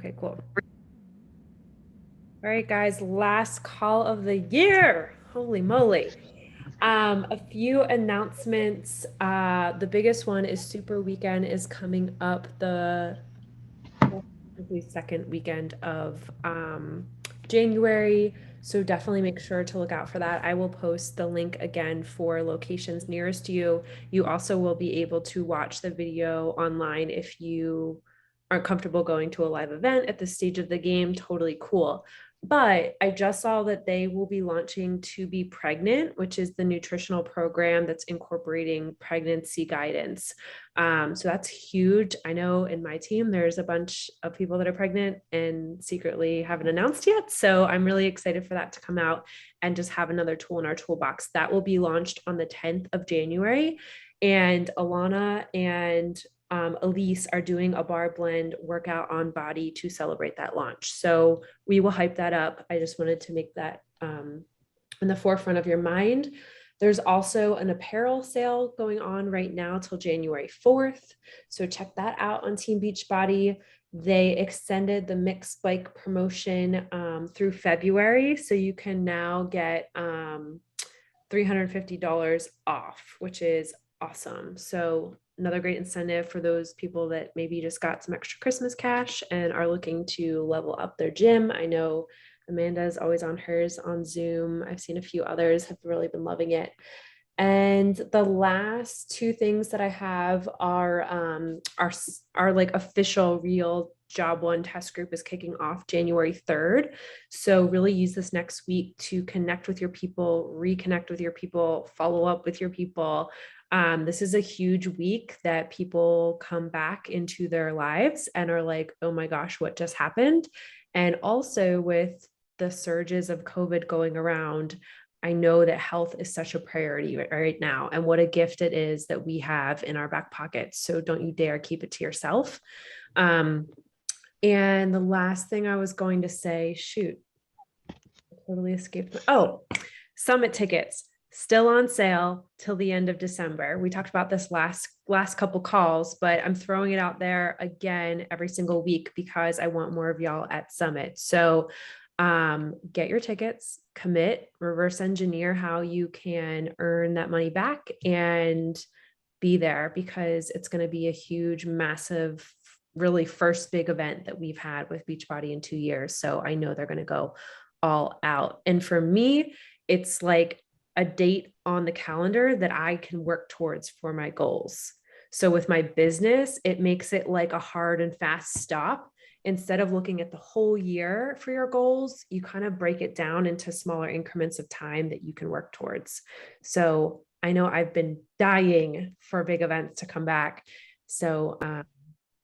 Okay, cool. All right, guys, last call of the year. Holy moly. A few announcements. The biggest one is Super Weekend is coming up the second weekend of January. So definitely make sure to look out for that. I will post the link again for locations nearest to you. You also will be able to watch the video online if you aren't comfortable going to a live event at this stage of the game. Totally cool. But I just saw that they will be launching To Be Pregnant, which is the nutritional program that's incorporating pregnancy guidance. So that's huge. I know in my team, there's a bunch of people that are pregnant and secretly haven't announced yet. So I'm really excited for that to come out and just have another tool in our toolbox. That will be launched on the 10th of January. And Alana and Elise are doing a bar blend workout on body to celebrate that launch. So we will hype that up. I just wanted to make that in the forefront of your mind. There's also an apparel sale going on right now till January 4th. So check that out on Team Beachbody. They extended the mixed bike promotion through February. So you can now get $350 off, which is awesome. So another great incentive for those people that maybe just got some extra Christmas cash and are looking to level up their gym. I know Amanda is always on hers on Zoom. I've seen a few others have really been loving it. And the last two things that I have are our like official real job one test group is kicking off January 3rd. So really use this next week to connect with your people, reconnect with your people, follow up with your people. This is a huge week that people come back into their lives and are like, oh my gosh, what just happened? And also with the surges of COVID going around, I know that health is such a priority right now, and what a gift it is that we have in our back pockets. So don't you dare keep it to yourself. And the last thing I was going to say, shoot, I totally escaped. Summit tickets still on sale till the end of December. We talked about this last couple calls, but I'm throwing it out there again every single week because I want more of y'all at Summit. So get your tickets, commit, reverse engineer how you can earn that money back and be there, because it's going to be a huge, massive, really first big event that we've had with Beachbody in 2 years. So I know they're going to go all out. And for me, it's like a date on the calendar that I can work towards for my goals. So with my business, it makes it like a hard and fast stop. Instead of looking at the whole year for your goals, you kind of break it down into smaller increments of time that you can work towards. So I know I've been dying for big events to come back. So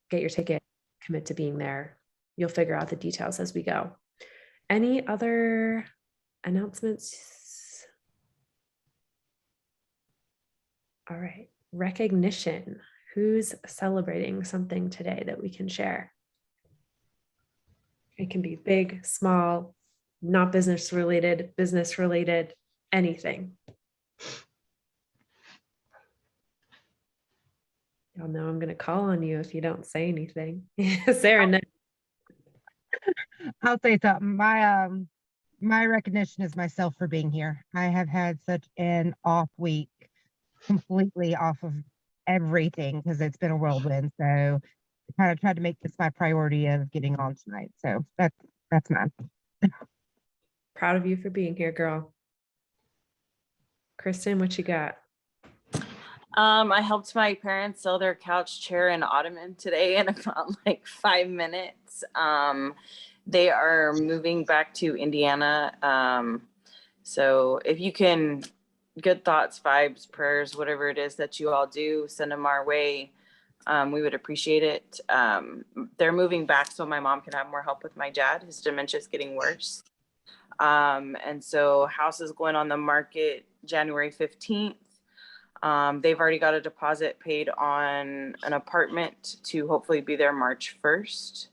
get your ticket, commit to being there. You'll figure out the details as we go. Any other announcements? All right. Recognition. Who's celebrating something today that we can share? It can be big, small, not business related, anything. Y'all know I'm going to call on you if you don't say anything. Sarah, no. I'll say something. My recognition is myself for being here. I have had such an off week, completely off of everything because it's been a whirlwind. So I kind of tried to make this my priority of getting on tonight. So that's mine. Proud of you for being here, girl. Kristen, what you got? I helped my parents sell their couch, chair, and ottoman today in about like 5 minutes. They are moving back to Indiana. So if you can, good thoughts, vibes, prayers, whatever it is that you all do, send them our way. We would appreciate it. They're moving back so my mom can have more help with my dad. His dementia is getting worse. And so house is going on the market January 15th. They've already got a deposit paid on an apartment to hopefully be there March 1st.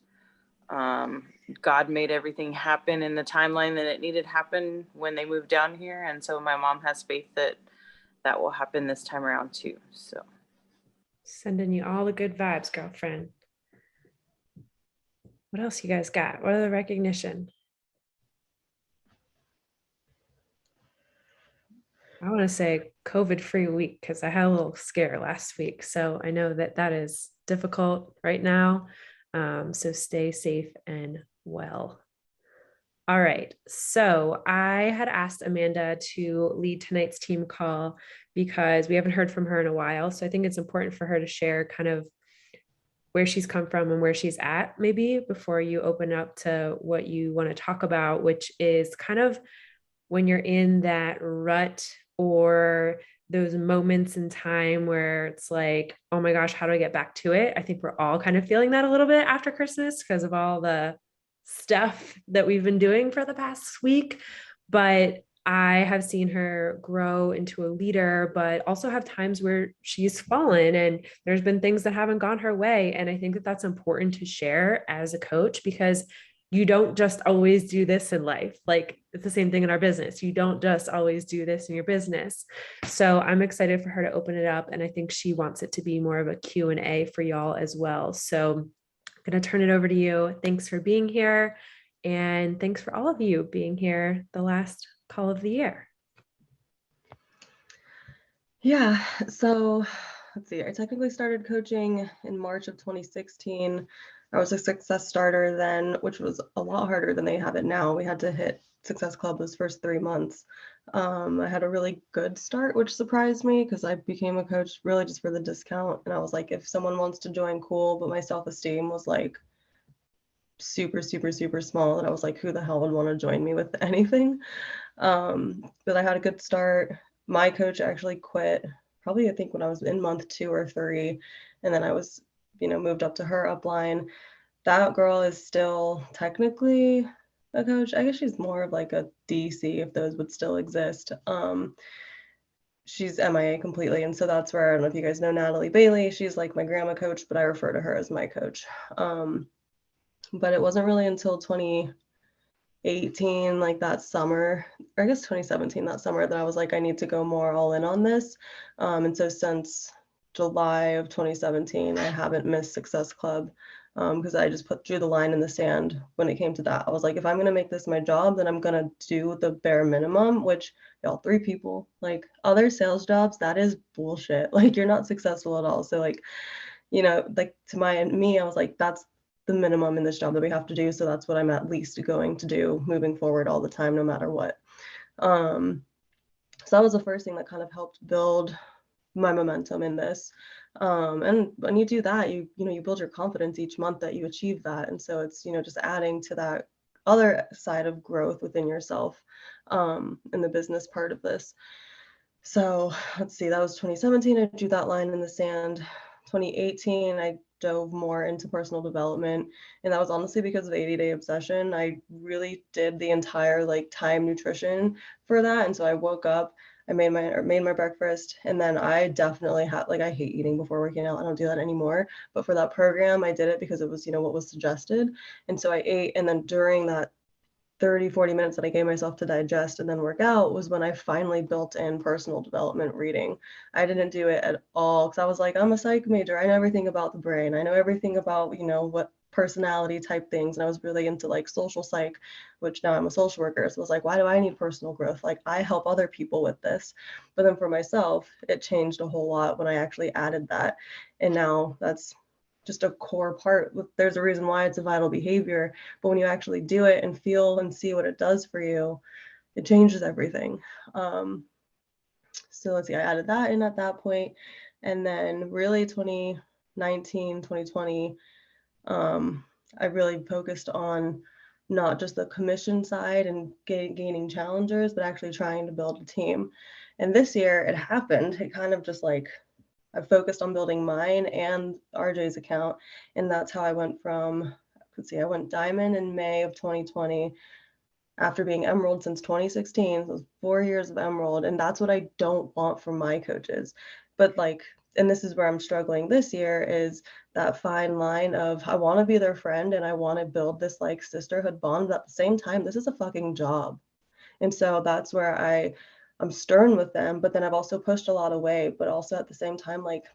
God made everything happen in the timeline that it needed to happen when they moved down here. And so my mom has faith that that will happen this time around too. So sending you all the good vibes, girlfriend. What else you guys got? What other recognition? I want to say COVID-free week because I had a little scare last week. So I know that that is difficult right now. So stay safe and well. All right. So I had asked Amanda to lead tonight's team call because we haven't heard from her in a while. So I think it's important for her to share kind of where she's come from and where she's at, maybe before you open up to what you want to talk about, which is kind of when you're in that rut or those moments in time where it's like, oh my gosh, how do I get back to it? I think we're all kind of feeling that a little bit after Christmas because of all the stuff that we've been doing for the past week. But I have seen her grow into a leader, but also have times where she's fallen and there's been things that haven't gone her way. And I think that that's important to share as a coach because you don't just always do this in life. Like it's the same thing in our business. You don't just always do this in your business. So I'm excited for her to open it up. And I think she wants it to be more of a Q&A for y'all as well. So I'm going to turn it over to you. Thanks for being here. And thanks for all of you being here the last call of the year. Yeah, so let's see. I technically started coaching in March of 2016. I was a Success Starter then, which was a lot harder than they have it now. We had to hit Success Club those first 3 months. I had a really good start, which surprised me because I became a coach really just for the discount. And I was like, if someone wants to join, cool. But my self-esteem was like super, super, super small. And I was like, who the hell would want to join me with anything? But I had a good start. My coach actually quit probably, I think, when I was in month 2 or 3. And then I was, moved up to her upline. That girl is still technically a coach. I guess she's more of like a DC if those would still exist. She's MIA completely. And so that's where, I don't know if you guys know Natalie Bailey. She's like my grandma coach, but I refer to her as my coach. But it wasn't really until 2018, like that summer, or I guess 2017, that summer, that I was like, I need to go more all in on this. And so since July of 2017, I haven't missed Success Club because I just drew the line in the sand when it came to that. I was like, if I'm going to make this my job, then I'm going to do the bare minimum, which y'all 3 people, like other sales jobs, that is bullshit. Like you're not successful at all. So like, like to me, I was like, that's the minimum in this job that we have to do. So that's what I'm at least going to do moving forward all the time, no matter what. So that was the first thing that kind of helped build my momentum in this. And when you do that, you build your confidence each month that you achieve that. And so it's, just adding to that other side of growth within yourself in the business part of this. So let's see, that was 2017. I drew that line in the sand. 2018, I dove more into personal development. And that was honestly because of 80-day obsession. I really did the entire like time nutrition for that. And so I woke up, I made my breakfast, and then I definitely had, like, I hate eating before working out. I don't do that anymore. But for that program, I did it because it was, what was suggested. And so I ate, and then during that 30-40 minutes that I gave myself to digest and then work out was when I finally built in personal development reading. I didn't do it at all because I was like, I'm a psych major. I know everything about the brain. I know everything about, what personality type things. And I was really into like social psych, which now I'm a social worker. So I was like, why do I need personal growth? Like I help other people with this. But then for myself, it changed a whole lot when I actually added that. And now that's just a core part. There's a reason why it's a vital behavior, but when you actually do it and feel and see what it does for you, it changes everything. So let's see, I added that in at that point. And then really 2019, 2020, I really focused on not just the commission side and gaining challengers, but actually trying to build a team. And this year it happened. It kind of just like, I focused on building mine and RJ's account. And that's how I went from, I went diamond in May of 2020 after being emerald since 2016. So it was 4 years of emerald. And that's what I don't want from my coaches. But like, and this is where I'm struggling this year, is that fine line of I want to be their friend and I want to build this like sisterhood bond. But at the same time, this is a fucking job. And so that's where I'm stern with them, but then I've also pushed a lot away, but also at the same time, like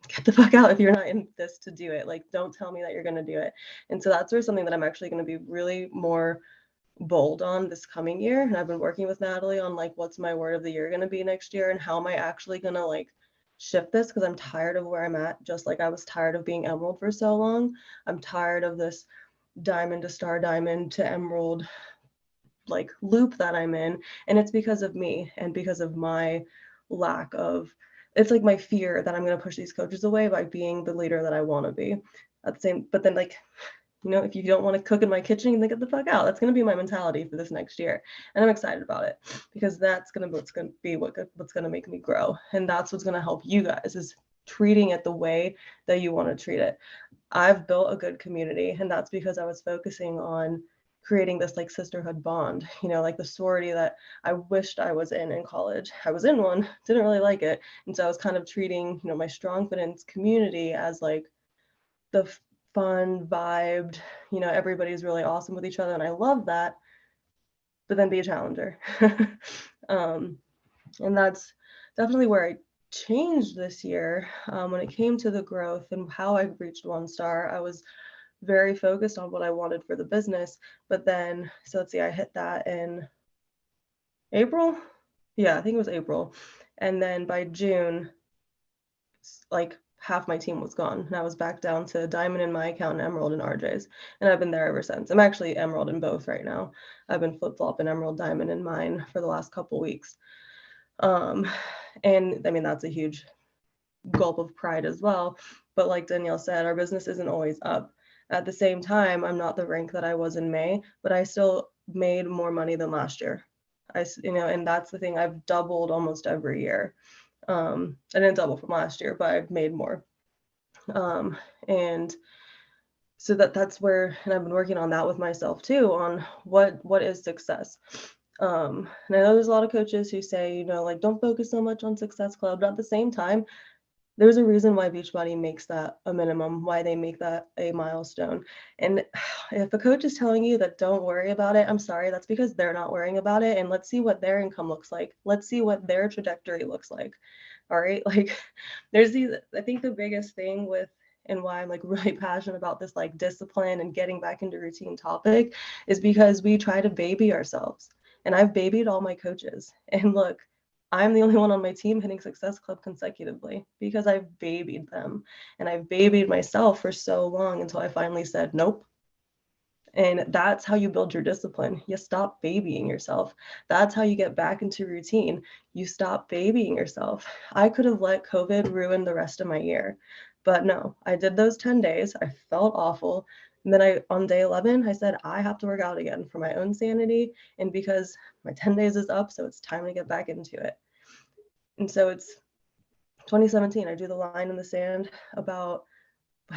get the fuck out if you're not in this to do it. Like, don't tell me that you're going to do it. And so that's where something that I'm actually going to be really more bold on this coming year. And I've been working with Natalie on like, what's my word of the year going to be next year? And how am I actually going to like shift this? Because I'm tired of where I'm at. Just like I was tired of being emerald for so long. I'm tired of this diamond to star, diamond to emerald like loop that I'm in. And it's because of me and because of my lack of, it's like my fear that I'm going to push these coaches away by being the leader that I want to be. At the same, but then like, you know, if you don't want to cook in my kitchen, then get the fuck out. That's going to be my mentality for this next year. And I'm excited about it because that's going to be what's going to make me grow. And that's what's going to help you guys is treating it the way that you want to treat it. I've built a good community, and that's because I was focusing on creating this like sisterhood bond, you know, like the sorority that I wished I was in college. I was in one, didn't really like it. And so I was kind of treating, you know, my strong finance community as like the fun vibed, you know, everybody's really awesome with each other. And I love that, but then be a challenger. And that's definitely where I changed this year. When it came to the growth and how I reached 1 star, I was very focused on what I wanted for the business. But then, so let's see, I hit that in April. Yeah, I think it was April. And then by June, like half my team was gone. And I was back down to diamond in my account and emerald in RJ's. And I've been there ever since. I'm actually emerald in both right now. I've been flip-flopping emerald diamond in mine for the last couple weeks. And I mean, that's a huge gulp of pride as well. But like Danielle said, our business isn't always up. At the same time, I'm not the rank that I was in May, but I still made more money than last year. You know, and that's the thing. I've doubled almost every year. I didn't double from last year, but I've made more. And so that's where, and I've been working on that with myself too, on what is success. And I know there's a lot of coaches who say, you know, like don't focus so much on Success Club, but at the same time, there's a reason why Beachbody makes that a minimum, why they make that a milestone. And if a coach is telling you that don't worry about it, I'm sorry, that's because they're not worrying about it. And let's see what their income looks like. Let's see what their trajectory looks like. All right. Like there's these, I think the biggest thing with, and why I'm like really passionate about this like discipline and getting back into routine topic is because we try to baby ourselves. And I've babied all my coaches. And look, I'm the only one on my team hitting Success Club consecutively because I've babied them and I've babied myself for so long until I finally said, nope. And that's how you build your discipline. You stop babying yourself. That's how you get back into routine. You stop babying yourself. I could have let COVID ruin the rest of my year, but no, I did those 10 days. I felt awful. And then on day 11, I said, I have to work out again for my own sanity. And because my 10 days is up, so it's time to get back into it. And so it's 2017. I do the line in the sand about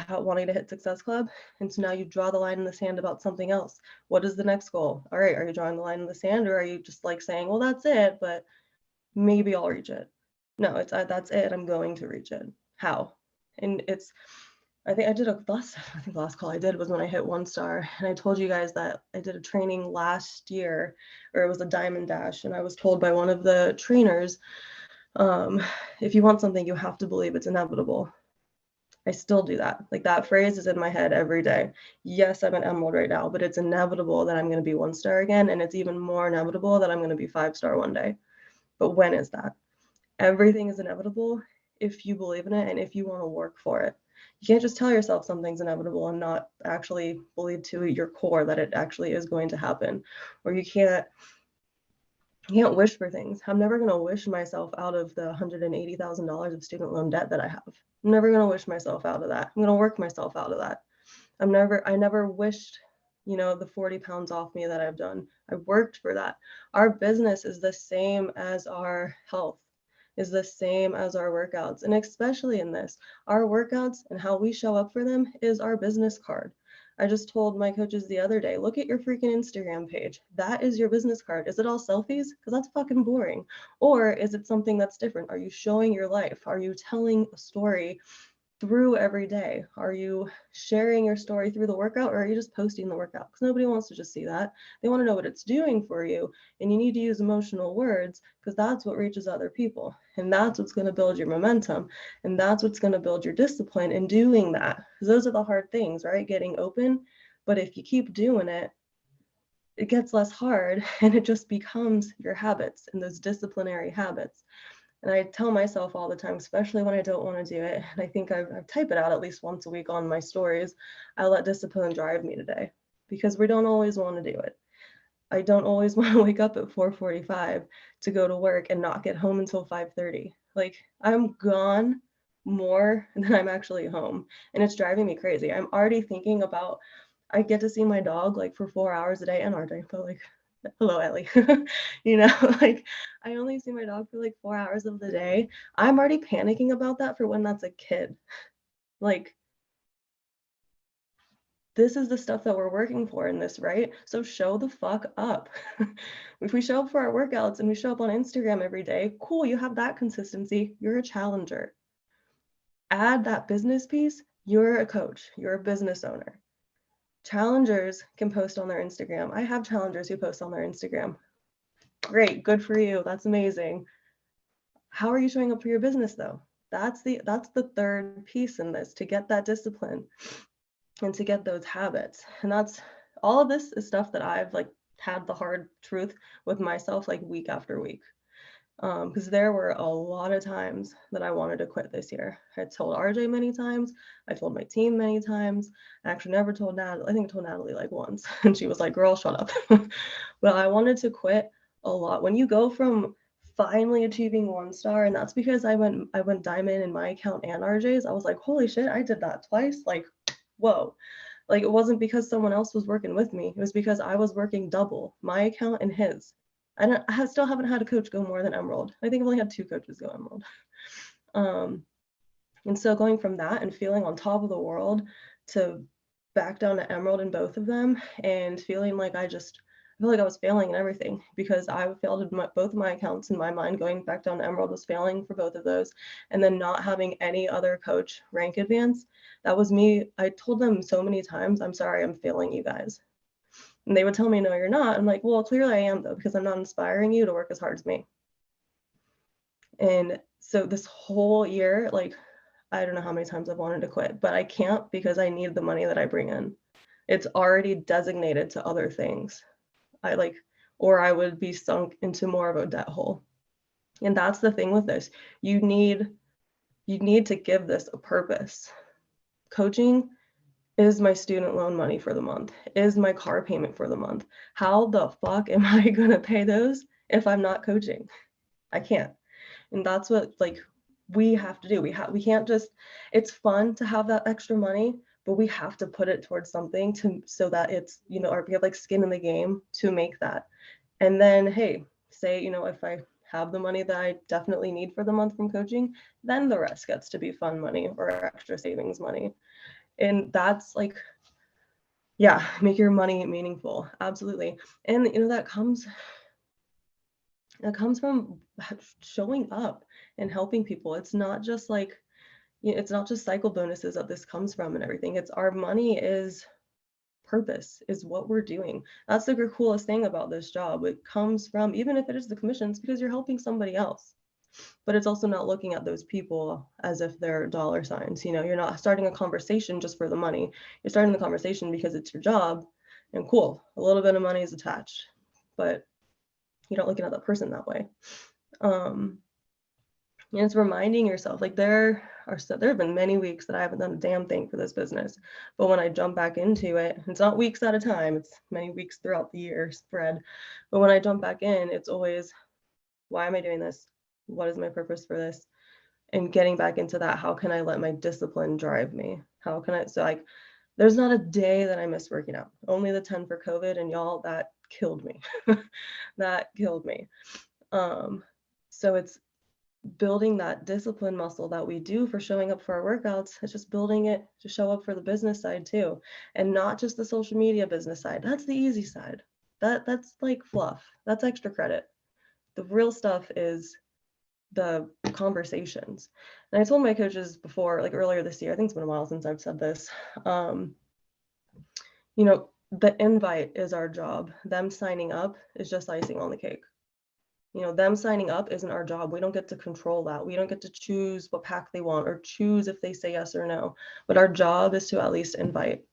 wanting to hit Success Club. And so now you draw the line in the sand about something else. What is the next goal? All right, are you drawing the line in the sand or are you just like saying, well, that's it, but maybe I'll reach it? No, it's that's it. I'm going to reach it. How? And it's, I think the last call I did was when I hit 1 star. And I told you guys that I did a training last year, or it was a diamond dash. And I was told by one of the trainers, if you want something, you have to believe it's inevitable. I still do that. Like that phrase is in my head every day. Yes, I'm an emerald right now, but it's inevitable that I'm going to be 1 star again. And it's even more inevitable that I'm going to be 5 star one day. But when is that? Everything is inevitable if you believe in it and if you want to work for it. You can't just tell yourself something's inevitable and not actually believe to your core that it actually is going to happen. Or you can't wish for things. I'm never going to wish myself out of the $180,000 of student loan debt that I have. I'm never going to wish myself out of that. I'm going to work myself out of that. I never wished, you know, the 40 pounds off me that I've done. I worked for that. Our business is the same as our health, is the same as our workouts. And especially in this, our workouts and how we show up for them is our business card. I just told my coaches the other day, look at your freaking Instagram page. That is your business card. Is it all selfies? Because that's fucking boring. Or is it something that's different? Are you showing your life? Are you telling a story through every day? Are you sharing your story through the workout, or are you just posting the workout? Because nobody wants to just see that. They want to know what it's doing for you. And you need to use emotional words, because that's what reaches other people. And that's what's going to build your momentum. And that's what's going to build your discipline in doing that. Because those are the hard things, right? Getting open. But if you keep doing it, it gets less hard, and it just becomes your habits and those disciplinary habits. And I tell myself all the time, especially when I don't want to do it, and I think I've type it out at least once a week on my stories, I let discipline drive me today, because we don't always want to do it. I don't always want to wake up at 4:45 to go to work and not get home until 5:30. Like, I'm gone more than I'm actually home, and it's driving me crazy. I'm already thinking about, I get to see my dog like for 4 hours a day, and RJ, but like, hello, Ellie. You know, like, I only see my dog for like 4 hours of the day. I'm already panicking about that for when that's a kid. Like, this is the stuff that we're working for in this, right? So show the fuck up. If we show up for our workouts and we show up on Instagram every day, cool, you have that consistency. You're a challenger. Add that business piece. You're a coach. You're a business owner. Challengers can post on their Instagram. I have challengers who post on their Instagram. Great, good for you. That's amazing. How are you showing up for your business though? That's the third piece in this, to get that discipline and to get those habits. And that's all of this is stuff that I've like had the hard truth with myself like week after week. Because there were a lot of times that I wanted to quit this year. I told RJ many times. I told my team many times. I actually never told Natalie. I think I told Natalie like once, and she was like, "Girl, shut up." But I wanted to quit a lot. When you go from finally achieving 1 star, and that's because I went diamond in my account and RJ's. I was like, "Holy shit, I did that twice!" Like, whoa. Like, it wasn't because someone else was working with me. It was because I was working double, my account and his. I still haven't had a coach go more than Emerald. I think I've only had 2 coaches go Emerald. And so going from that and feeling on top of the world to back down to Emerald in both of them, and feeling like I feel like I was failing in everything, because I failed in both of my accounts. In my mind, going back down to Emerald was failing for both of those. And then not having any other coach rank advance, that was me. I told them so many times, "I'm sorry, I'm failing you guys." And they would tell me, "No, you're not." I'm like, "Well, clearly I am though, because I'm not inspiring you to work as hard as me." And so this whole year, like, I don't know how many times I've wanted to quit, but I can't, because I need the money that I bring in. It's already designated to other things. Or I would be sunk into more of a debt hole. And that's the thing with this. You need to give this a purpose. Coaching is my student loan money for the month, is my car payment for the month. How the fuck am I gonna pay those if I'm not coaching? I can't. And that's what like we have to do. We can't just, it's fun to have that extra money, but we have to put it towards something so that it's, or we have like skin in the game to make that. And then, hey, say, if I have the money that I definitely need for the month from coaching, then the rest gets to be fun money or extra savings money. And that's like, yeah, make your money meaningful. Absolutely. And that comes from showing up and helping people. It's not just like, it's not just cycle bonuses that this comes from and everything. It's our money is purpose, is what we're doing. That's the coolest thing about this job. It comes from, even if it is the commissions, because you're helping somebody else. But it's also not looking at those people as if they're dollar signs. You're not starting a conversation just for the money. You're starting the conversation because it's your job, and cool, a little bit of money is attached, but you're not looking at that person that way. And it's reminding yourself, like, there have been many weeks that I haven't done a damn thing for this business, but when I jump back into it, it's not weeks at a time, it's many weeks throughout the year spread. But when I jump back in, it's always, why am I doing this? What is my purpose for this? And getting back into that, how can I let my discipline drive me? How can I, so like, there's not a day that I miss working out. Only the 10 for COVID, and y'all, that killed me. That killed me. So it's building that discipline muscle that we do for showing up for our workouts. It's just building it to show up for the business side too, and not just the social media business side. That's the easy side. That's like fluff. That's extra credit. The real stuff is the conversations. And I told my coaches before, like earlier this year, I think it's been a while since I've said this, you know, the invite is our job. Them signing up is just icing on the cake. You know, them signing up isn't our job. We don't get to control that. We don't get to choose what pack they want or choose if they say yes or no. But our job is to at least invite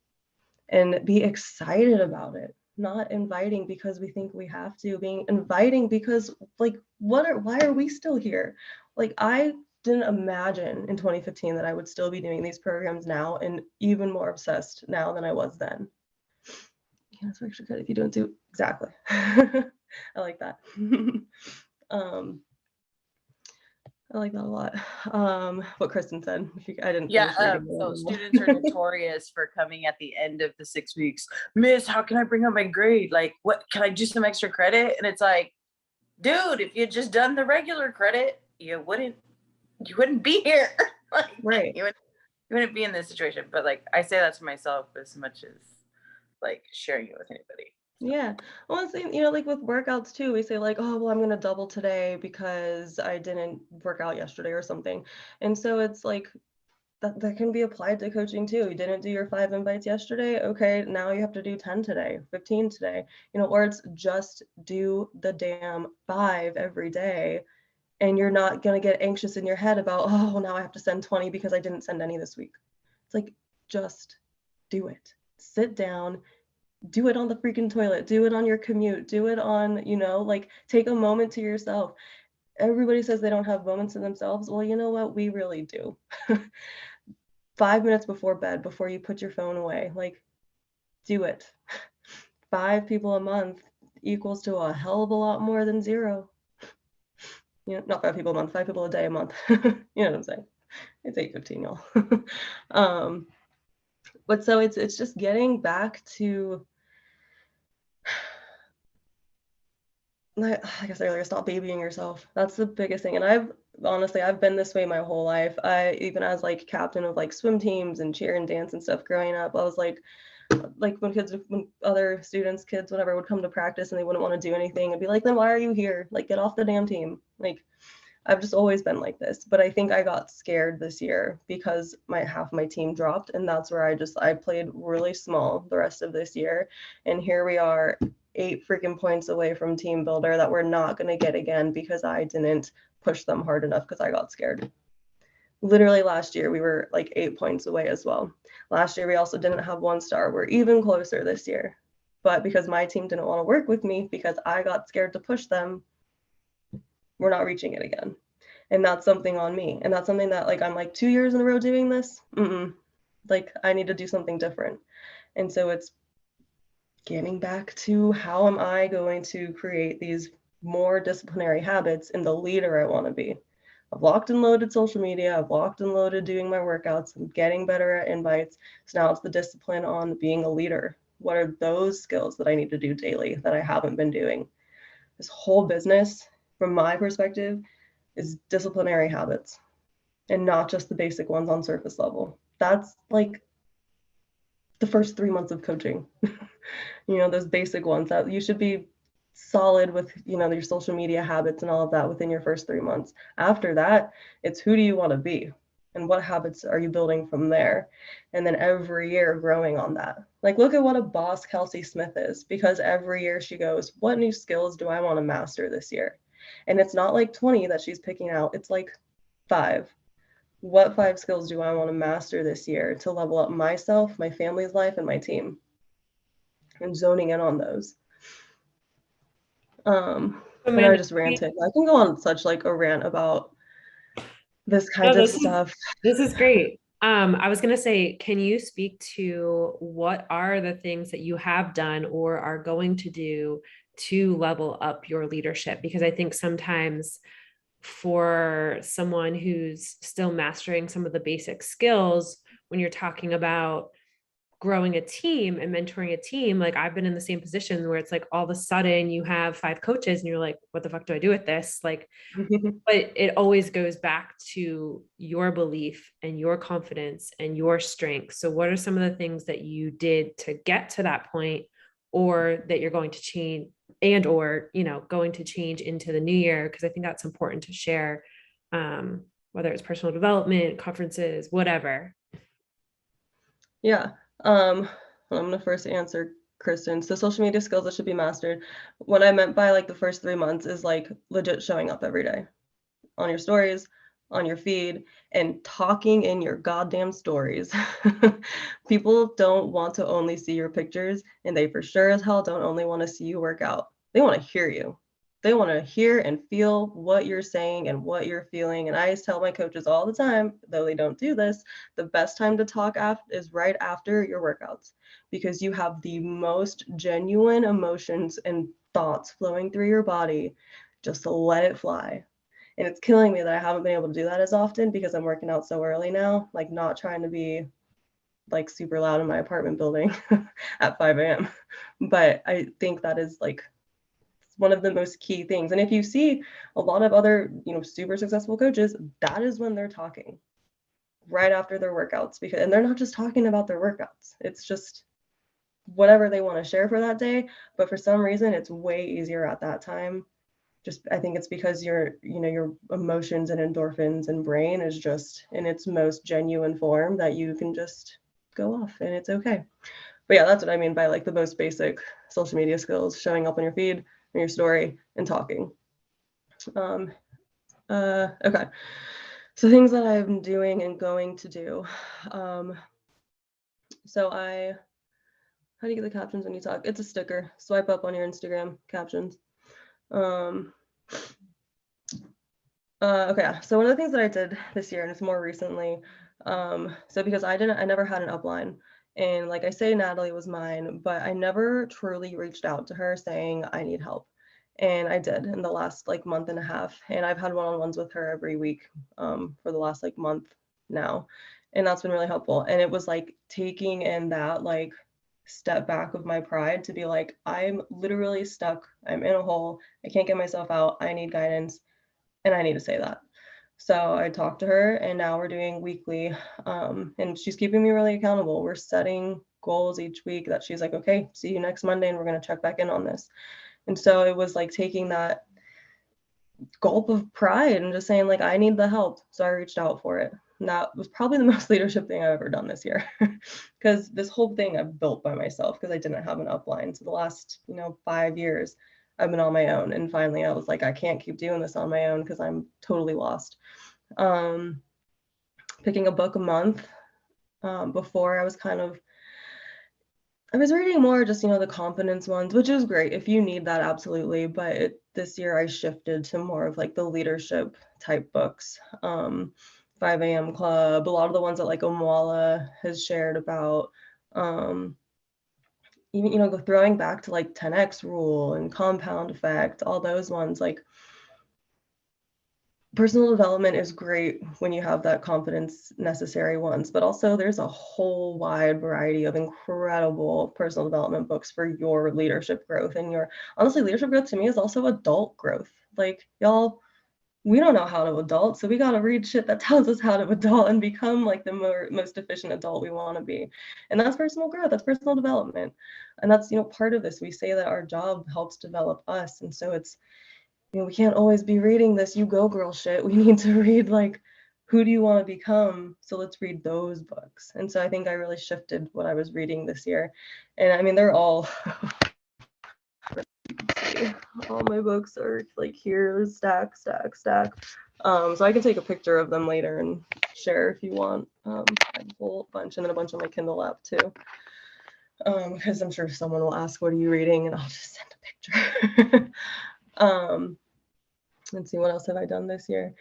and be excited about it. Not inviting because we think we have to, being inviting because like why are we still here? Like I didn't imagine in 2015 that I would still be doing these programs now and even more obsessed now than I was then. Yeah, that's extra good if you don't do exactly. I like that. I like that a lot. What Kristen said. I didn't finish reading it. So students are notorious for coming at the end of the 6 weeks. Miss, how can I bring up my grade? Like, what can I do some extra credit? And it's like, dude, if you had just done the regular credit, you wouldn't be here. Like, right. You wouldn't be in this situation. But like I say that to myself as much as like sharing it with anybody. Yeah. Honestly, you know, like with workouts too, we say like, oh, well, I'm going to double today because I didn't work out yesterday or something. And so it's like that can be applied to coaching too. You didn't do your 5 invites yesterday. Okay, now you have to do 10 today, 15 today, you know, or it's just do the damn 5 every day. And you're not going to get anxious in your head about, oh, now I have to send 20 because I didn't send any this week. It's like, just do it. Sit down, do it on the freaking toilet, do it on your commute, do it on, you know, like take a moment to yourself. Everybody says they don't have moments to themselves. Well, you know what? We really do. 5 minutes before bed, before you put your phone away, like do it. 5 people a month equals to a hell of a lot more than 0. You know, not 5 people a month, 5 people a day a month. You know what I'm saying? It's 8:15, y'all. But so it's just getting back to, like I said earlier, stop babying yourself. That's the biggest thing. And I've been this way my whole life. I even as like captain of like swim teams and cheer and dance and stuff growing up, I was like when other students, kids, whatever, would come to practice and they wouldn't want to do anything, I'd be like, then why are you here? Like, get off the damn team. Like, I've just always been like this. But I think I got scared this year because half my team dropped, and that's where I played really small the rest of this year. And here we are, 8 freaking points away from team builder that we're not going to get again because I didn't push them hard enough because I got scared. Literally last year we were like 8 points away as well. Last year we also didn't have 1 star. We're even closer this year. But because my team didn't want to work with me because I got scared to push them, we're not reaching it again. And that's something on me. And that's something that like I'm like 2 years in a row doing this. Like I need to do something different. And so it's getting back to how am I going to create these more disciplinary habits in the leader I want to be. I've locked and loaded social media. I've locked and loaded doing my workouts. I'm getting better at invites. So now it's the discipline on being a leader. What are those skills that I need to do daily that I haven't been doing? This whole business, from my perspective, is disciplinary habits and not just the basic ones on surface level. That's like the first 3 months of coaching. You know, those basic ones that you should be solid with, you know, your social media habits and all of that within your first 3 months. After that, it's who do you want to be and what habits are you building from there? And then every year growing on that. Like, look at what a boss Kelsey Smith is, because every year she goes, what new skills do I want to master this year? And it's not like 20 that she's picking out, it's like 5. What 5 skills do I want to master this year to level up myself, my family's life, and my team? And zoning in on those. And I just ranted. I can go on such like a rant about this kind of stuff. This is great. I was going to say, can you speak to what are the things that you have done or are going to do to level up your leadership? Because I think sometimes for someone who's still mastering some of the basic skills, when you're talking about growing a team and mentoring a team, like I've been in the same position where it's like all of a sudden you have 5 coaches and you're like, what the fuck do I do with this? Like, but it always goes back to your belief and your confidence and your strength. So what are some of the things that you did to get to that point, or that you're going to change and, or, you know, going to change into the new year? Because I think that's important to share whether it's personal development, conferences, whatever? Yeah. I'm gonna first answer Kristen. So social media skills that should be mastered. What I meant by like the first 3 months is like legit showing up every day on your stories, on your feed, and talking in your goddamn stories. People don't want to only see your pictures, and they for sure as hell don't only want to see you work out. They want to hear you. They want to hear and feel what you're saying and what you're feeling. And I tell my coaches all the time, though they don't do this, the best time to talk is right after your workouts, because you have the most genuine emotions and thoughts flowing through your body. Just to let it fly. And it's killing me that I haven't been able to do that as often because I'm working out so early now, like not trying to be like super loud in my apartment building at 5 a.m. But I think that is like one of the most key things. And if you see a lot of other, super successful coaches, that is when they're talking right after their workouts, and they're not just talking about their workouts. It's just whatever they want to share for that day. But for some reason, it's way easier at that time. Just I think it's because your emotions and endorphins and brain is just in its most genuine form that you can just go off and it's okay. But yeah, that's what I mean by like the most basic social media skills: showing up on your feed, on your story, and talking. Okay. So things that I'm doing and going to do. So how do you get the captions when you talk? It's a sticker. Swipe up on your Instagram captions. Okay, so one of the things that I did this year, and it's more recently, so because I never had an upline, and like I say, Natalie was mine, but I never truly reached out to her saying I need help, and I did in the last like month and a half, and I've had one-on-ones with her every week, for the last like month now, and that's been really helpful, and it was like taking in that like step back of my pride to be like, I'm literally stuck, I'm in a hole, I can't get myself out, I need guidance. And I need to say that. So I talked to her, and now we're doing weekly, and she's keeping me really accountable. We're setting goals each week that she's like, okay, see you next Monday, and we're going to check back in on this. And so it was like taking that gulp of pride and just saying like, I need the help. So I reached out for it. And that was probably the most leadership thing I've ever done this year, because this whole thing I've built by myself because I didn't have an upline. So the last, 5 years, I've been on my own. And finally, I was like, I can't keep doing this on my own because I'm totally lost. Picking a book a month. Before I was reading more just, the confidence ones, which is great if you need that, absolutely. But this year I shifted to more of like the leadership type books. 5 a.m. Club, a lot of the ones that like Omwala has shared about. Even, throwing back to like 10x rule and compound effect, all those ones, like personal development is great when you have that confidence necessary ones, but also there's a whole wide variety of incredible personal development books for your leadership growth. And honestly, leadership growth to me is also adult growth. Like, y'all, we don't know how to adult, so we got to read shit that tells us how to adult and become like the most efficient adult we want to be. And that's personal growth, that's personal development. And that's, part of this. We say that our job helps develop us. And so it's, we can't always be reading this you go girl shit. We need to read like, who do you want to become? So let's read those books. And so I think I really shifted what I was reading this year. And I mean, they're all all my books are like here, stack. So I can take a picture of them later and share if you want. I have a whole bunch, and then a bunch on my Kindle app too. Because I'm sure someone will ask, what are you reading? And I'll just send a picture. Let's see, what else have I done this year?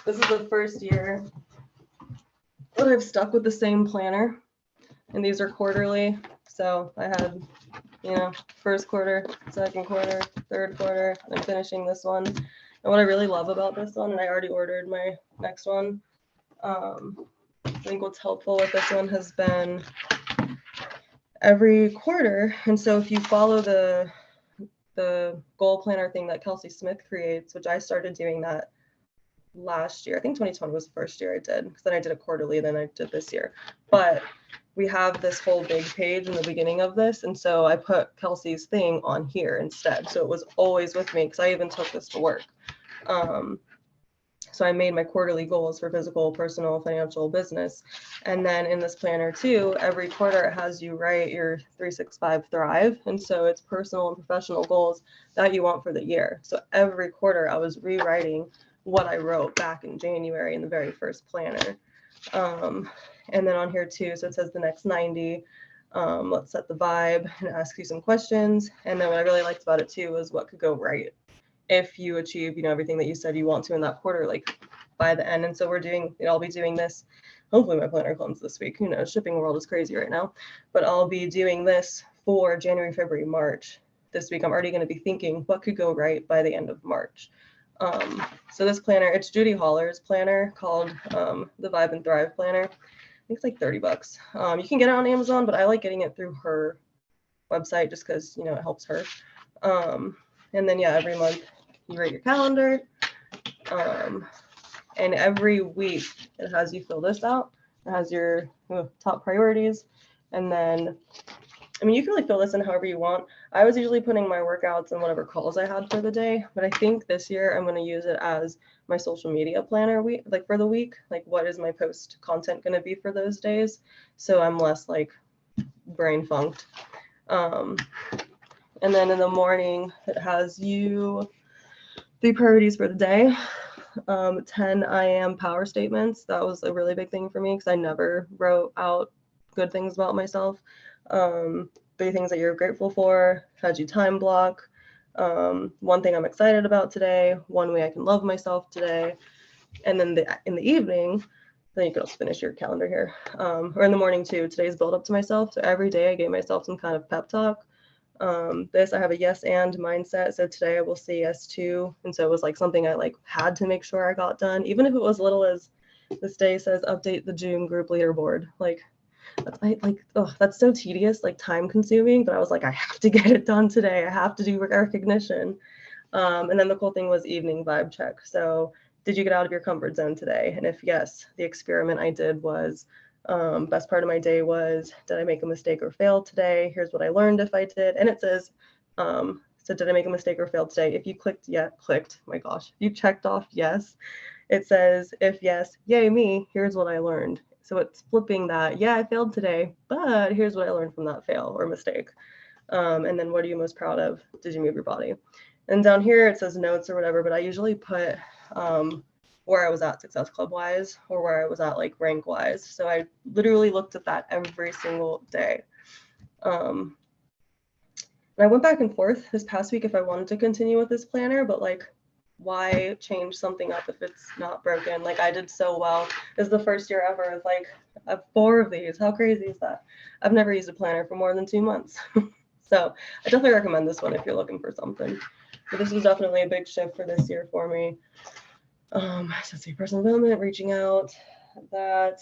This is the first year that I've stuck with the same planner, and these are quarterly. So I had, first quarter, second quarter, third quarter, and I'm finishing this one. And what I really love about this one, and I already ordered my next one, I think what's helpful with this one has been every quarter. And so if you follow the goal planner thing that Kelsey Smith creates, which I started doing that last year. I think 2020 was the first year I did, because then I did it quarterly, then I did this year. But we have this whole big page in the beginning of this, and so I put Kelsey's thing on here instead. So it was always with me, because I even took this to work. So I made my quarterly goals for physical, personal, financial, business. And then in this planner too, every quarter it has you write your 365 Thrive. And so it's personal and professional goals that you want for the year. So every quarter I was rewriting what I wrote back in January in the very first planner. And then on here too, so it says the next 90. Let's set the vibe and ask you some questions. And then what I really liked about it too was what could go right if you achieve, everything that you said you want to in that quarter, like by the end. And so I'll be doing this. Hopefully my planner comes this week. Who knows? Shipping world is crazy right now. But I'll be doing this for January, February, March. This week, I'm already going to be thinking what could go right by the end of March. So this planner, it's Judy Holler's planner called the Vibe and Thrive Planner. I think it's like $30. You can get it on Amazon, but I like getting it through her website just because, it helps her. And then, every month you write your calendar. And every week it has you fill this out. It has your top priorities. And then, you can really fill this in however you want. I was usually putting my workouts and whatever calls I had for the day. But I think this year I'm going to use it as my social media planner for the week. Like, what is my post content going to be for those days? So I'm less like brain funked. And then in the morning, it has you 3 priorities for the day. 10 I am power statements. That was a really big thing for me because I never wrote out good things about myself. 3 things that you're grateful for. Had you time block. 1 thing I'm excited about today. 1 way I can love myself today. And then in the evening, then you can also finish your calendar here. Or in the morning too. Today's build up to myself. So every day I gave myself some kind of pep talk. I have a yes and mindset. So today I will say yes to, and so it was like something I had to make sure I got done, even if it was little as this day says update the June group leaderboard. That's so tedious, time consuming, but I was like, I have to get it done today. I have to do recognition. And then the cool thing was evening vibe check. So did you get out of your comfort zone today? And if yes, the experiment I did was best part of my day was, did I make a mistake or fail today? Here's what I learned if I did. And it says, so did I make a mistake or fail today? If you you checked off yes, it says, if yes, yay me, here's what I learned. So it's flipping that, yeah, I failed today, but here's what I learned from that fail or mistake. And then what are you most proud of? Did you move your body? And down here it says notes or whatever, but I usually put where I was at Success Club wise or where I was at rank wise. So I literally looked at that every single day. And I went back and forth this past week if I wanted to continue with this planner, but why change something up if it's not broken? I did so well. This is the first year ever with I have 4 of these. How crazy is that? I've never used a planner for more than 2 months. So I definitely recommend this one if you're looking for something. But this was definitely a big shift for this year for me. So see, personal development, reaching out, that.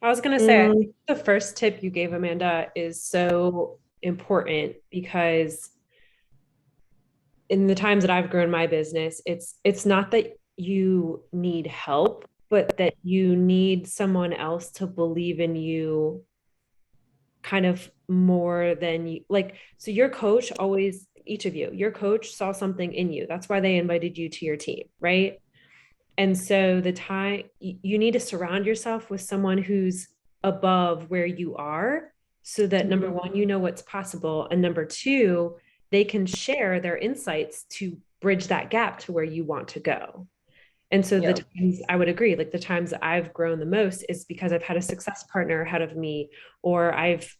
I was going to say, I think the first tip you gave, Amanda, is so important because in the times that I've grown my business, it's not that you need help, but that you need someone else to believe in you kind of more than you so your coach always, each of you, your coach saw something in you. That's why they invited you to your team, right? And so you need to surround yourself with someone who's above where you are so that number 1, you know what's possible. And number 2, they can share their insights to bridge that gap to where you want to go. And so the times I would agree, the times that I've grown the most is because I've had a success partner ahead of me, or I've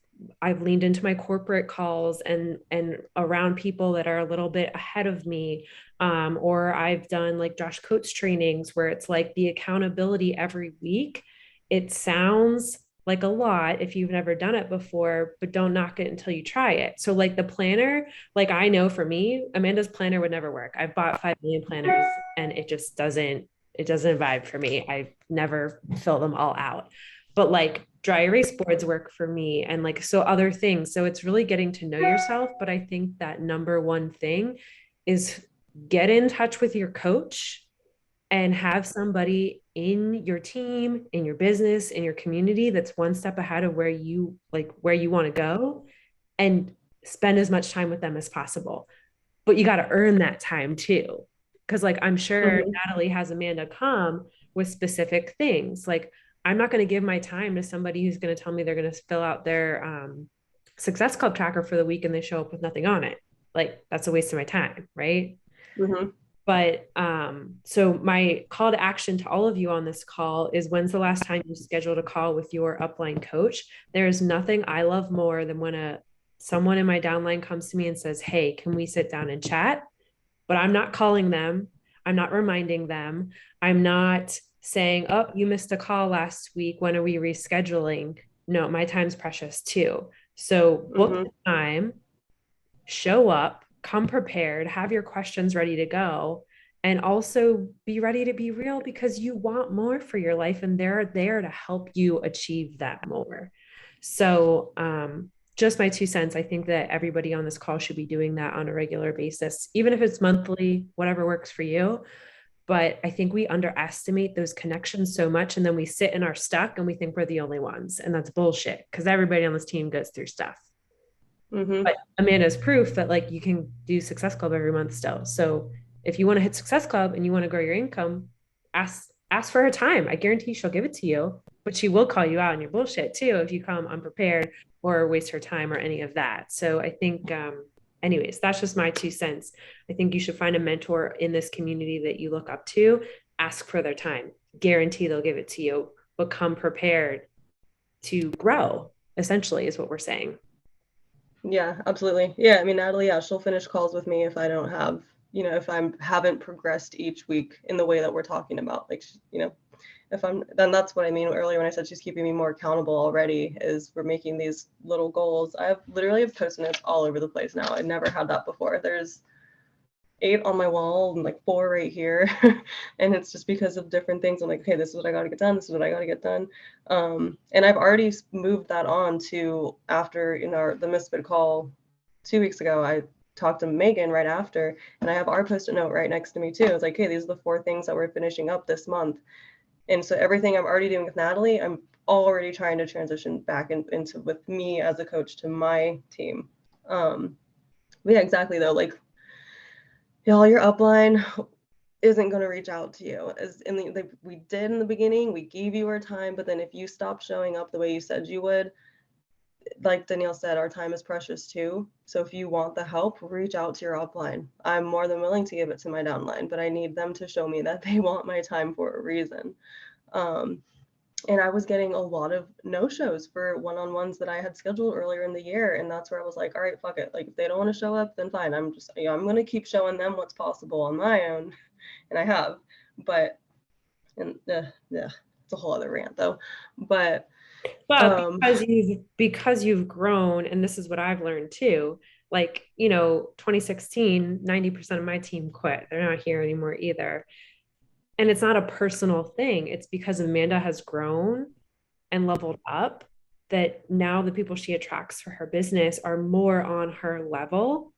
leaned into my corporate calls and around people that are a little bit ahead of me. Or I've done Josh Coates trainings where it's the accountability every week. It sounds like a lot if you've never done it before, but don't knock it until you try it. So the planner, I know for me, Amanda's planner would never work. I've bought 5 million planners and it just doesn't vibe for me. I never fill them all out. But dry erase boards work for me and so other things. So it's really getting to know yourself. But I think that number 1 thing is get in touch with your coach and have somebody in your team, in your business, in your community that's 1 step ahead of where you want to go, and spend as much time with them as possible. but you got to earn that time too. Because like I'm sure Mhm. Natalie has Amanda come with specific things. Like I'm not going to give my time to somebody who's going to tell me they're going to fill out their Success Club tracker for the week and they show up with nothing on it. Like that's a waste of my time, right? Mhm. But so my call to action to all of you on this call is, when's the last time you scheduled a call with your upline coach? There's nothing I love more than when someone in my downline comes to me and says, hey, can we sit down and chat? But I'm not calling them. I'm not reminding them. I'm not saying, oh, you missed a call last week. When are we rescheduling? No, my time's precious too. So book Mhm. the time, show up, come prepared, have your questions ready to go, and also be ready to be real, because you want more for your life and they're there to help you achieve that more. So, just my 2 cents. I think that everybody on this call should be doing that on a regular basis, even if it's monthly, whatever works for you. But I think we underestimate those connections so much. And then we sit in our stuck and we think we're the only ones. And that's bullshit, because everybody on this team goes through stuff. Mhm. But Amanda's proof that like you can do Success Club every month still. So if you want to hit Success Club and you want to grow your income, ask for her time. I guarantee she'll give it to you, but she will call you out on your bullshit too if you come unprepared or waste her time or any of that. So I think anyways, that's just my 2 cents. I think you should find a mentor in this community that you look up to, ask for their time. Guarantee they'll give it to you, but come prepared to grow, essentially, is what we're saying. Yeah, absolutely. Yeah, I mean, Natalie, yeah, she'll finish calls with me if I don't have, if I haven't progressed each week in the way that we're talking about. Like, if then that's what I mean earlier when I said she's keeping me more accountable already, is we're making these little goals. I literally have Post-it notes all over the place now. I never had that before. There's 8 on my wall and like 4 right here. And it's just because of different things. I'm like, okay, this is what I got to get done. This is what I got to get done. And I've already moved that on to after, the Misfit call 2 weeks ago. I talked to Megan right after, and I have our Post-it note right next to me too. It's like, hey, these are the 4 things that we're finishing up this month. And so everything I'm already doing with Natalie, I'm already trying to transition back into with me as a coach to my team. But yeah, exactly though. Like, y'all, your upline isn't going to reach out to you as we did in the beginning. We gave you our time, but then if you stop showing up the way you said you would, like Danielle said, our time is precious too. So if you want the help, reach out to your upline. I'm more than willing to give it to my downline, but I need them to show me that they want my time for a reason. And I was getting a lot of no-shows for one-on-ones that I had scheduled earlier in the year. And that's where I was like, all right, fuck it. Like, if they don't want to show up, then fine. I'm just, I'm going to keep showing them what's possible on my own. And I have, but, and yeah, it's a whole other rant though. But, But because you've grown, and this is what I've learned too, like, 2016, 90% of my team quit. They're not here anymore either. And it's not a personal thing. It's because Amanda has grown and leveled up, that now the people she attracts for her business are more on her level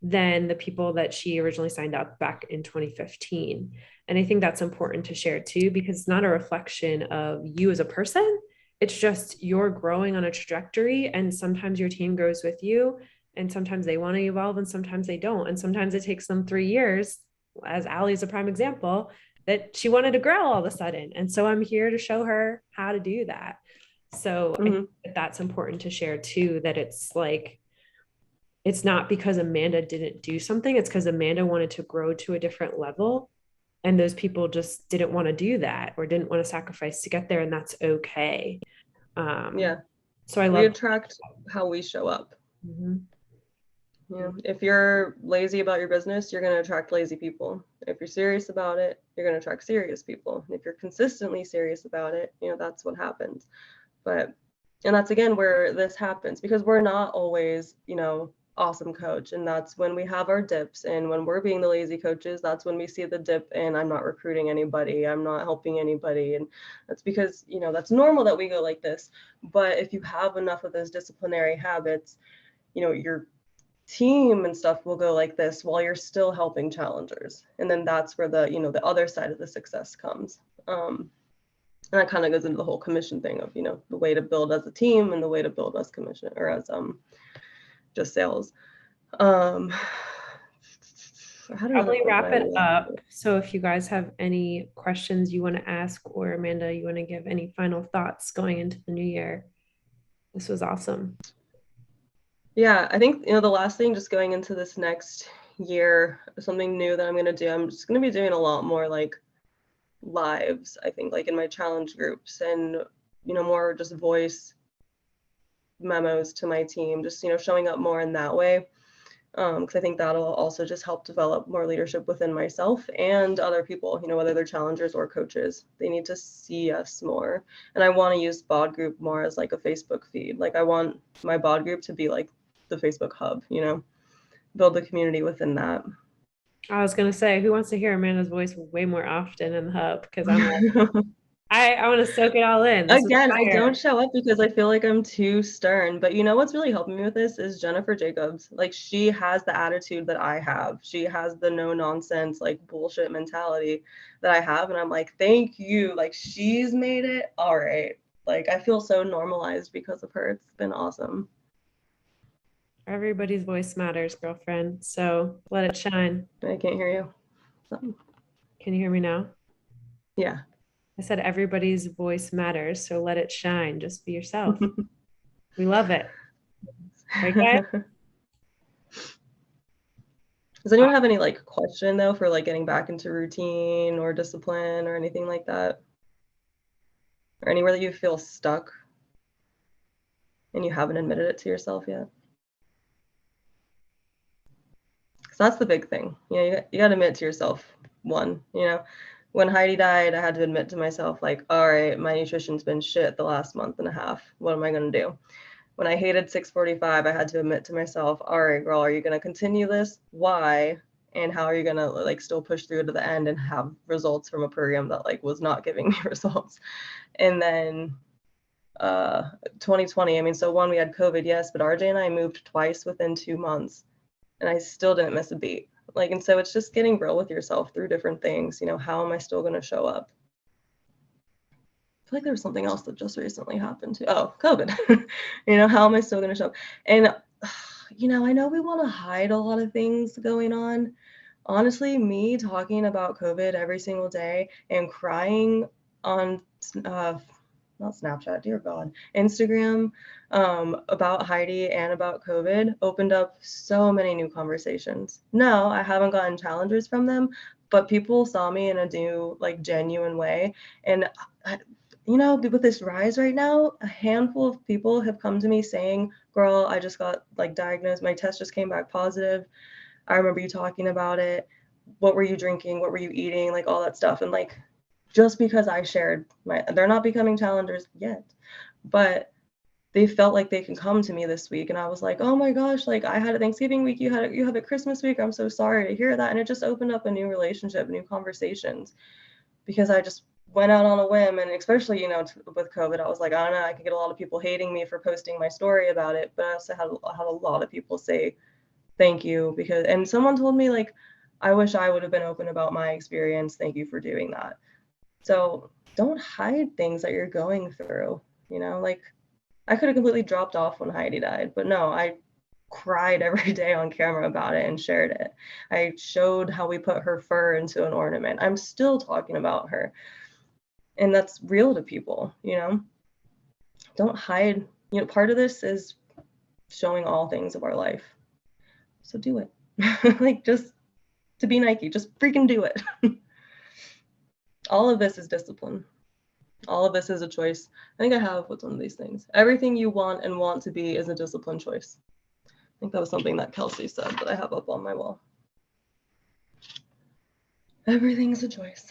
than the people that she originally signed up back in 2015. And I think that's important to share too, because it's not a reflection of you as a person. It's just you're growing on a trajectory, and sometimes your team grows with you, and sometimes they want to evolve, and sometimes they don't. And sometimes it takes them 3 years, as Allie's a prime example, that she wanted to grow all of a sudden. And so I'm here to show her how to do that. So I think that that's important to share too, that it's like, it's not because Amanda didn't do something, it's because Amanda wanted to grow to a different level. And those people just didn't want to do that or didn't want to sacrifice to get there. And that's okay. yeah, So I we love. attract how we show up. Mhm. If you're lazy about your business, you're going to attract lazy people. If you're serious about it, you're going to attract serious people. And if you're consistently serious about it, that's what happens. And that's again where this happens, because we're not always, awesome coach. And that's when we have our dips. And when we're being the lazy coaches, that's when we see the dip and I'm not recruiting anybody, I'm not helping anybody. And that's because, that's normal that we go like this. But if you have enough of those disciplinary habits, your team and stuff will go like this while you're still helping challengers. And then that's where the other side of the success comes. And that kind of goes into the whole commission thing of, the way to build as a team and the way to build as commission or as just sales. I had another Probably point, but wrap I it lost up. it. So if you guys have any questions you want to ask, or Amanda, you want to give any final thoughts going into the new year, this was awesome. Yeah, I think, the last thing, just going into this next year, something new that I'm going to do, I'm just going to be doing a lot more like lives, I think, like in my challenge groups, and, more just voice memos to my team, just, showing up more in that way. Because I think that'll also just help develop more leadership within myself and other people, whether they're challengers or coaches. They need to see us more. And I want to use bod group more as like a Facebook feed. Like I want my bod group to be like the Facebook hub, build the community within that. I was gonna say, who wants to hear Amanda's voice way more often in the hub? Because I'm like, I want to soak it all in. This was Again, I fire. don't show up because I feel like I'm too stern. But what's really helping me with this is Jennifer Jacobs. Like she has the attitude that I have. She has the no nonsense, like bullshit mentality that I have. And I'm like, thank you. Like she's made it all right. Like I feel so normalized because of her. It's been awesome. Everybody's voice matters, girlfriend. So let it shine. I can't hear you. So, Can you hear me now? yeah. I said everybody's voice matters, so let it shine. Just be yourself. We love it. Right, guys? Does anyone have any like question though for like getting back into routine or discipline or anything like that? Or anywhere that you feel stuck and you haven't admitted it to yourself yet? So that's the big thing. You got to admit to yourself, one, when Heidi died, I had to admit to myself, like, all right, my nutrition's been shit the last month and a half. What am I going to do? When I hated 645, I had to admit to myself, all right, girl, are you going to continue this? Why? And how are you going to like still push through to the end and have results from a program that like was not giving me results? And then 2020, I mean, so one, we had COVID, yes, but RJ and I moved twice within 2 months. And I still didn't miss a beat. Like, and so it's just getting real with yourself through different things. How am I still going to show up? I feel like there was something else that just recently happened too. Oh, COVID. How am I still going to show up? And, I know we want to hide a lot of things going on. Honestly, me talking about COVID every single day and crying on not Snapchat, dear God, Instagram, about Heidi and about COVID opened up so many new conversations. No, I haven't gotten challengers from them, but people saw me in a new, like, genuine way. And, with this rise right now, a handful of people have come to me saying, girl, I just got like diagnosed. My test just came back positive. I remember you talking about it. What were you drinking? What were you eating? Like all that stuff. And like, just because I shared they're not becoming challengers yet, but they felt like they can come to me this week. And I was like, oh my gosh, like I had a Thanksgiving week, you have a Christmas week. I'm so sorry to hear that. And it just opened up a new relationship, new conversations, because I just went out on a whim. And especially, with COVID, I was like, I don't know, I could get a lot of people hating me for posting my story about it. But I also had a lot of people say, thank you, and someone told me like, I wish I would have been open about my experience. Thank you for doing that. So don't hide things that you're going through, like I could have completely dropped off when Heidi died, but no, I cried every day on camera about it and shared it. I showed how we put her fur into an ornament. I'm still talking about her. And that's real to people, Don't hide. Part of this is showing all things of our life. So do it. Like just to be Nike, just freaking do it. All of this is discipline. All of this is a choice. I think I have what's one of these things. Everything you want and want to be is a discipline choice. I think that was something that Kelsey said that I have up on my wall. Everything's a choice.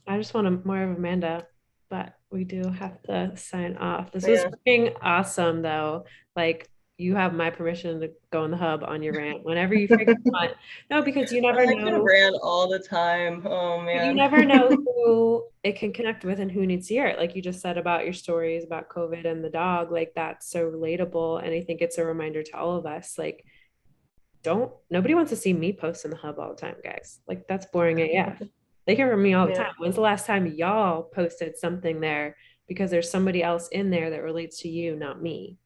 I just want more of Amanda, but we do have to sign off. This was freaking awesome, though. Like, you have my permission to go in the hub on your rant whenever you freaking want. No, because you never I can know. rant all the time. Oh man. You never know who it can connect with and who needs to hear it. Like you just said about your stories about COVID and the dog, like that's so relatable. And I think it's a reminder to all of us, like, nobody wants to see me post in the hub all the time, guys. Like that's boring AF. They hear from me all the time. When's the last time y'all posted something there? Because there's somebody else in there that relates to you, not me.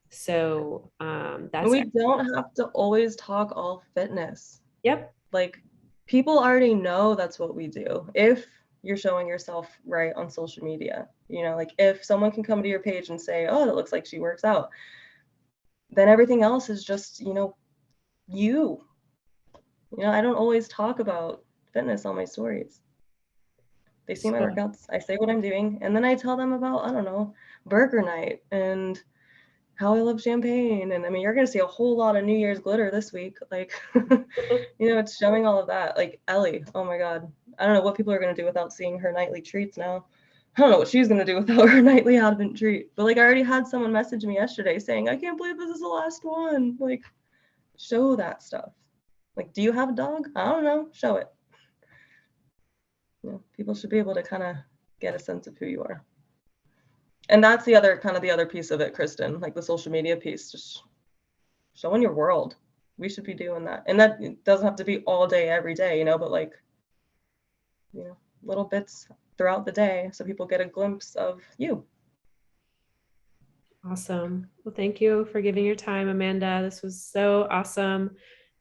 So that's we don't have to always talk all fitness. Yep. like people already know that's what we do. If you're showing yourself right on social media, like if someone can come to your page and say, oh, it looks like she works out, then everything else is just, you. I don't always talk about fitness on my stories. They see my So- workouts, I say what I'm doing, and then I tell them about, I don't know, burger night and how I love champagne. And I mean, you're going to see a whole lot of New Year's glitter this week. Like, it's showing all of that. Like Ellie, oh my God. I don't know what people are going to do without seeing her nightly treats now. I don't know what she's going to do without her nightly advent treat. But like, I already had someone message me yesterday saying, I can't believe this is the last one. Like, show that stuff. Like, do you have a dog? I don't know. Show it. People should be able to kind of get a sense of who you are. And that's the other piece of it, Kristen, like the social media piece, just showing your world. We should be doing that. And that doesn't have to be all day, every day, but like, little bits throughout the day so people get a glimpse of you. Awesome. Well, thank you for giving your time, Amanda. This was so awesome.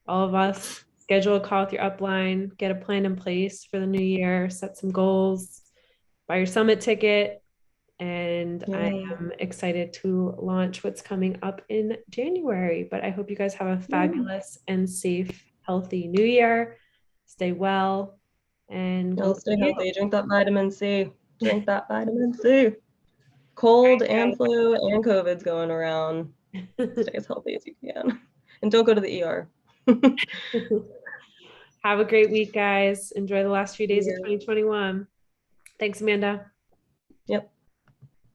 All of us schedule a call with your upline, get a plan in place for the new year, set some goals, buy your summit ticket. And I am excited to launch what's coming up in January. But I hope you guys have a fabulous and safe, healthy new year. Stay well. And Well, stay healthy. Drink that vitamin C. Drink that vitamin C. Cold and flu and COVID's going around. Stay as healthy as you can. And don't go to the ER. Have a great week, guys. Enjoy the last few days of Yeah. 2021. Thanks, Amanda. Yep.